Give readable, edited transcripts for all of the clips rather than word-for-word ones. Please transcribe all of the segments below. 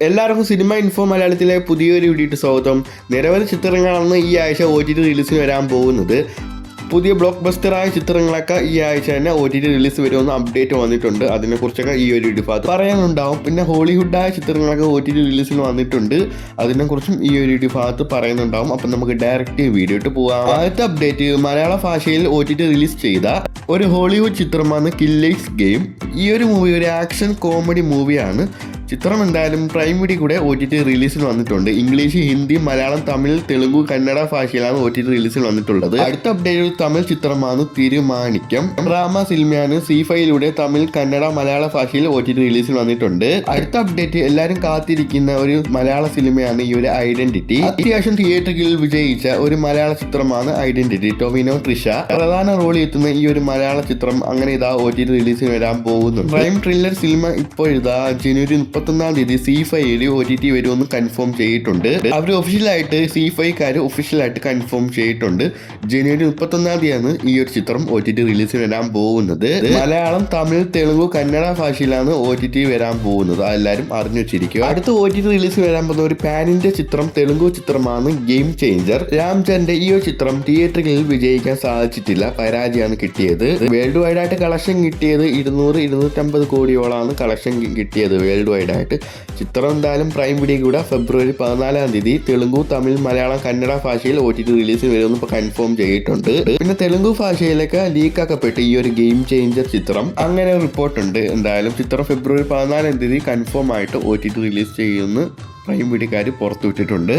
എല്ലാവർക്കും cinema info മലയാളത്തിലെ പുതിയൊരു വീഡിയോയ്ക്ക് സ്വാഗതം. നിരവധി ചിത്രങ്ങളാണ് ഈ ആഴ്ച OTT റിലീസിന് വരാൻ പോകുന്നത്. പുതിയ ബ്ലോക്ക് ബസ്റ്ററായ ചിത്രങ്ങളൊക്കെ ഈ ആഴ്ച തന്നെ OTT റിലീസ് വരുമെന്ന് അപ്ഡേറ്റ് വന്നിട്ടുണ്ട്. അതിനെക്കുറിച്ചൊക്കെ ഈ ഒരു വീഡിയോ ഭാഗത്ത് പറയാനുണ്ടാവും. പിന്നെ ഹോളിവുഡായ ചിത്രങ്ങളൊക്കെ OTT റിലീസിൽ വന്നിട്ടുണ്ട്. അതിനെക്കുറിച്ചും ഈ ഒരു വീഡിയോ ഭാഗത്ത് പറയുന്നുണ്ടാവും. അപ്പം നമുക്ക് ഡയറക്റ്റ് വീഡിയോയിട്ട് പോകാം. ആദ്യത്തെ അപ്ഡേറ്റ്, മലയാള ഭാഷയിൽ OTT റിലീസ് ചെയ്ത ഒരു ഹോളിവുഡ് ചിത്രമാണ് കില്ലേഴ്സ് ഗെയിം. ഈ ഒരു മൂവി ഒരു ആക്ഷൻ കോമഡി മൂവിയാണ്. ചിത്രം എന്തായാലും പ്രൈം വീഡിയോ കൂടെ OTT റിലീസിൽ വന്നിട്ടുണ്ട്. ഇംഗ്ലീഷ്, ഹിന്ദി, മലയാളം, തമിഴ്, തെലുങ്ക്, കന്നഡ ഭാഷയിലാണ് OTT റിലീസിൽ വന്നിട്ടുള്ളത്. അടുത്ത അപ്ഡേറ്റ് ഒരു തമിഴ് ചിത്രമാണ് തിരുമാണിക്യം. ഡ്രാമ സിനിമയാണ്. C5 തമിഴ്, കന്നഡ, മലയാള ഭാഷയിൽ OTT റിലീസിൽ വന്നിട്ടുണ്ട്. അടുത്ത അപ്ഡേറ്റ് എല്ലാവരും കാത്തിരിക്കുന്ന ഒരു മലയാള സിനിമയാണ് ഈ ഒരു ഐഡന്റിറ്റി. അത്യാവശ്യം തിയേറ്ററുകളിൽ വിജയിച്ച ഒരു മലയാള ചിത്രമാണ് ഐഡന്റിറ്റി. ടൊവിനോ, ട്രിഷ പ്രധാന റോളിൽ എത്തുന്ന ഈ ഒരു മലയാള ചിത്രം അങ്ങനെ OTT റിലീസിന് വരാൻ പോകുന്നുണ്ട്. ക്രൈം ത്രില്ലർ സിനിമ ഇപ്പോഴിതാ ജനുവരി 31-ാം തീയതി C5 OTT വരുമെന്ന് കൺഫേം ചെയ്തിട്ടുണ്ട്. അവർ ഒഫീഷ്യലായിട്ട് C5 ഒഫീഷ്യലായിട്ട് കൺഫേം ചെയ്തിട്ടുണ്ട്. ജനുവരി 31-ാം തീയതിയാണ് ഈ ഒരു ചിത്രം OTT റിലീസിന് വരാൻ പോകുന്നത്. മലയാളം, തമിഴ്, തെലുങ്ക്, കന്നഡ ഭാഷയിലാണ് OTT വരാൻ പോകുന്നത്. അതെല്ലാവരും അറിഞ്ഞു വെച്ചിരിക്കുക. അടുത്ത OTT റിലീസിന് വരാൻ പോകുന്ന ഒരു പാൻ ഇന്ത്യ ചിത്രം, തെലുങ്ക് ചിത്രമാണ് ഗെയിം ചേഞ്ചർ. രാംചരന്റെ ഈ ഒരു ചിത്രം തിയേറ്ററുകളിൽ വിജയിക്കാൻ സാധിച്ചിട്ടില്ല, പരാജയമാണ് കിട്ടിയത്. വേൾഡ് വൈഡ് ആയിട്ട് കളക്ഷൻ കിട്ടിയത് 200-250 കോടിയോളാണ് കളക്ഷൻ കിട്ടിയത് വേൾഡ് വൈഡ് ആയിട്ട്. ചിത്രം എന്തായാലും പ്രൈം വീഡിയോ കൂടെ ഫെബ്രുവരി 14-ാം തീയതി തെലുങ്ക്, തമിഴ്, മലയാളം, കന്നഡ ഭാഷയിൽ OTT റിലീസ് വരുമെന്ന് ഇപ്പോൾ കൺഫേം ചെയ്തിട്ടുണ്ട്. പിന്നെ തെലുങ്ക് ഭാഷയിലൊക്കെ ലീക്കാക്കപ്പെട്ട് ഈ ഒരു ഗെയിം ചേഞ്ചർ ചിത്രം അങ്ങനെ റിപ്പോർട്ടുണ്ട്. എന്തായാലും ചിത്രം ഫെബ്രുവരി 14-ാം തീയതി കൺഫേം ആയിട്ട് OTT റിലീസ് ചെയ്യുമെന്ന് പ്രൈം വീഡിയോക്കാർ പുറത്തുവിട്ടിട്ടുണ്ട്.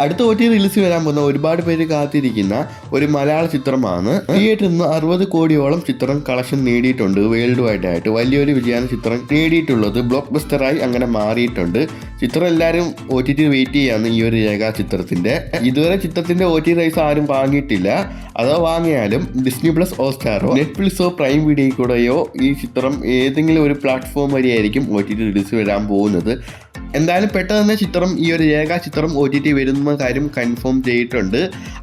അടുത്ത OTT റിലീസ് വരാൻ പോകുന്ന ഒരുപാട് പേര് കാത്തിരിക്കുന്ന ഒരു മലയാള ചിത്രമാണ്. തിയേറ്ററിൽ നിന്ന് 60 കോടിയോളം ചിത്രം കളക്ഷൻ നേടിയിട്ടുണ്ട്. വേൾഡ് വൈഡ് ആയിട്ട് വലിയൊരു വിജയമാണ് ചിത്രം നേടിയിട്ടുള്ളത്. ബ്ലോക്ക് ബസ്റ്ററായി അങ്ങനെ മാറിയിട്ടുണ്ട്. ചിത്രം എല്ലാവരും OTT വെയിറ്റ് ചെയ്യാണ് ഈ ഒരു രേഖാ ചിത്രത്തിന്റെ. ഇതുവരെ ചിത്രത്തിന്റെ OTT റൈസ് ആരും വാങ്ങിയിട്ടില്ല. അതോ വാങ്ങിയാലും ഡിസ്നി പ്ലസ്, ഹോട്ട്സ്റ്റാറോ, നെറ്റ്ഫ്ലിക്സോ, പ്രൈം വീഡിയോ കൂടെയോ ഈ ചിത്രം ഏതെങ്കിലും ഒരു പ്ലാറ്റ്ഫോം വഴിയായിരിക്കും OTT റിലീസ് വരാൻ പോകുന്നത്. എന്തായാലും പെട്ടെന്ന് തന്നെ ചിത്രം ഈ ഒരു രേഖാ ചിത്രം OTT വരുന്ന കാര്യം കൺഫേം ചെയ്തിട്ടുണ്ട്.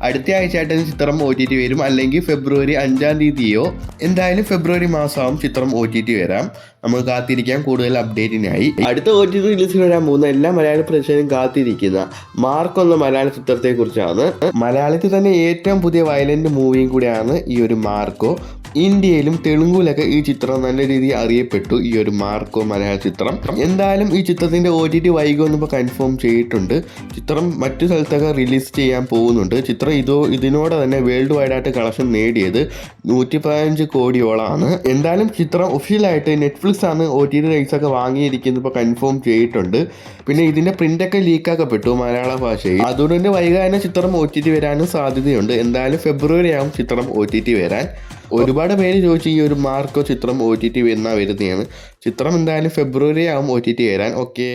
അടുത്ത ആഴ്ചയായിട്ട് ചിത്രം OTT വരും, അല്ലെങ്കിൽ ഫെബ്രുവരി 5-ാം തീയതിയോ എന്തായാലും ഫെബ്രുവരി മാസമാവും ചിത്രം OTT വരാം. നമുക്ക് കാത്തിരിക്കാം കൂടുതൽ അപ്ഡേറ്റിനായി. അടുത്ത OTT റിലീസിൽ വരാൻ പോകുന്ന എല്ലാ മലയാള പ്രേക്ഷകരും കാത്തിരിക്കുന്ന മാർക്ക് എന്ന മലയാള ചിത്രത്തെ കുറിച്ചാണ്. മലയാളത്തിൽ തന്നെ ഏറ്റവും പുതിയ വയലന്റ് മൂവിയും കൂടിയാണ് ഈ ഒരു മാർക്കോ. ഇന്ത്യയിലും തെലുങ്കുലൊക്കെ ഈ ചിത്രം നല്ല രീതിയിൽ അറിയപ്പെട്ടു, ഈ ഒരു മാർക്കോ മലയാള ചിത്രം. എന്തായാലും ഈ ചിത്രത്തിന്റെ OTT വൈകുമെന്ന് ഇപ്പോൾ കൺഫേം ചെയ്തിട്ടുണ്ട്. ചിത്രം മറ്റു സ്ഥലത്തൊക്കെ റിലീസ് ചെയ്യാൻ പോകുന്നുണ്ട്. ചിത്രം ഇതിനോടെ തന്നെ വേൾഡ് വൈഡ് ആയിട്ട് കളക്ഷൻ നേടിയത് 115 കോടിയോളാണ്. എന്തായാലും ചിത്രം ഒഫീഷ്യലായിട്ട് നെറ്റ്ഫ്ലിക്സ് ആണ് OTT റൈറ്റ്സ് ഒക്കെ വാങ്ങിയിരിക്കുന്നത് ഇപ്പോൾ കൺഫേം ചെയ്തിട്ടുണ്ട്. പിന്നെ ഇതിന്റെ പ്രിന്റൊക്കെ ലീക്കാക്കപ്പെട്ടു മലയാള ഭാഷയിൽ. അതുകൊണ്ട് തന്നെ വൈകാതെ ചിത്രം OTT വരാനും സാധ്യതയുണ്ട്. എന്തായാലും ഫെബ്രുവരി ആവും ചിത്രം OTT വരാൻ. ഒരുപാട് പേര് ചോദിച്ചു ഈ ഒരു മാർക്കോ ചിത്രം OTT വരുന്നതാണ്. ചിത്രം എന്തായാലും ഫെബ്രുവരി ആവും OTT വരാൻ. ഓക്കെ.